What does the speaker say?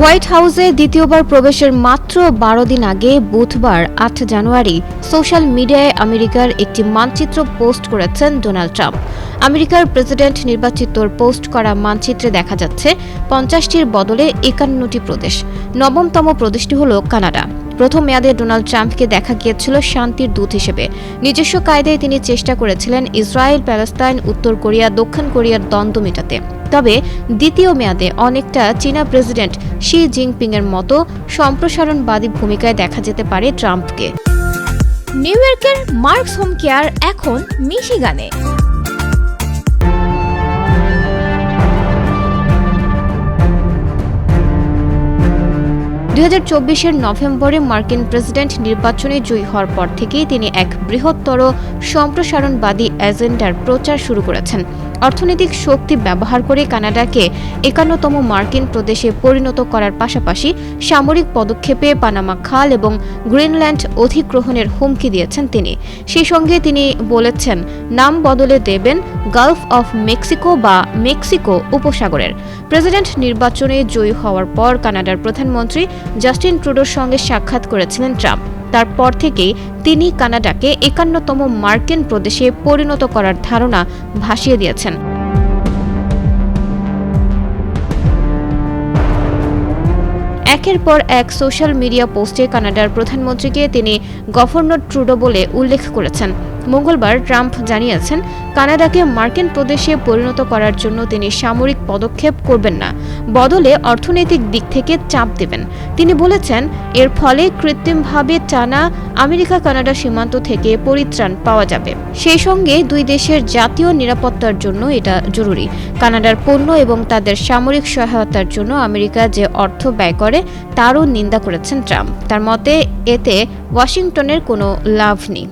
White হাউসে দ্বিতীয়বার প্রবেশের মাত্র ১২ দিন আগে বুধবার ৮ জানুয়ারি সোশ্যাল মিডিয়ায় আমেরিকার একটি মানচিত্র পোস্ট করেছেন ডোনাল্ড ট্রাম্প। আমেরিকার প্রেসিডেন্ট নির্বাচিত পোস্ট করা মানচিত্রে দেখা যাচ্ছে ৫০টির বদলে ৫১টি প্রদেশ। নবমতম প্রদেশটি হল কানাডা। প্রথম মেয়াদে ডোনাল্ড ট্রাম্পকে দেখা গিয়েছিল শান্তির দূত হিসেবে। নিজস্ব কায়দায় তিনি চেষ্টা করেছিলেন ইসরায়েল, প্যালেস্তাইন, উত্তর কোরিয়া, দক্ষিণ কোরিয়ার দ্বন্দ্ব মেটাতে। তবে দ্বিতীয় মেয়াদে অনেকটা চীনা প্রেসিডেন্ট শি জিনপিংয়ের মতো সম্প্রসারণবাদী ভূমিকায় দেখা যেতে পারে ট্রাম্পকে। নিউ ইয়র্কের মার্কস হোম কেয়ার এখন মিশিগানে। ২০২৪-এর নভেম্বরে মার্কিন প্রেসিডেন্ট নির্বাচনে জয়ী হওয়ার পর থেকেই তিনি এক বৃহত্তর সম্প্রসারণবাদী এজেন্ডার প্রচার শুরু করেছেন। অর্থনৈতিক শক্তি ব্যবহার করে কানাডাকে ৫১তম মার্কিন প্রদেশে পরিণত করার পাশাপাশি সামরিক পদক্ষেপে পানামা খাল এবং গ্রিনল্যান্ড অধিগ্রহণের হুমকি দিয়েছেন তিনি। সেই সঙ্গে তিনি বলেছেন নাম বদলে দেবেন গালফ অফ মেক্সিকো বা মেক্সিকো উপসাগরের। প্রেসিডেন্ট নির্বাচনে জয়ী হওয়ার পর কানাডার প্রধানমন্ত্রী জাস্টিন ট্রুডোর সঙ্গে সাক্ষাৎ করেছিলেন ট্রাম্প। তারপর থেকেই তিনি কানাডাকে ৫১তম মার্কিন প্রদেশে পরিণত করার ধারণা ভাসিয়ে দিয়েছেন। একের পর এক সোশ্যাল মিডিয়া পোস্টে কানাডার প্রধানমন্ত্রীকে তিনি গভর্নর ট্রুডো বলে উল্লেখ করেছেন। মঙ্গলবার ট্রাম্প জানিয়েছেন কানাডাকে মার্কিন প্রদেশে পরিণত করার জন্য তিনি সামরিক পদক্ষেপ করবেন না, বদলে অর্থনৈতিক দিক থেকে চাপ দেবেন। তিনি বলেছেন এর ফলে কৃত্রিমভাবে টানা আমেরিকা কানাডা সীমান্ত থেকে পরিত্রাণ পাওয়া যাবে। সেই সঙ্গে দুই দেশের জাতীয় নিরাপত্তার জন্য এটা জরুরি। কানাডার পণ্য এবং তাদের সামরিক সহায়তার জন্য আমেরিকা যে অর্থ ব্যয় করে তারও নিন্দা করেছেন ট্রাম্প। তার মতে এতে ওয়াশিংটনের কোনো লাভ নেই।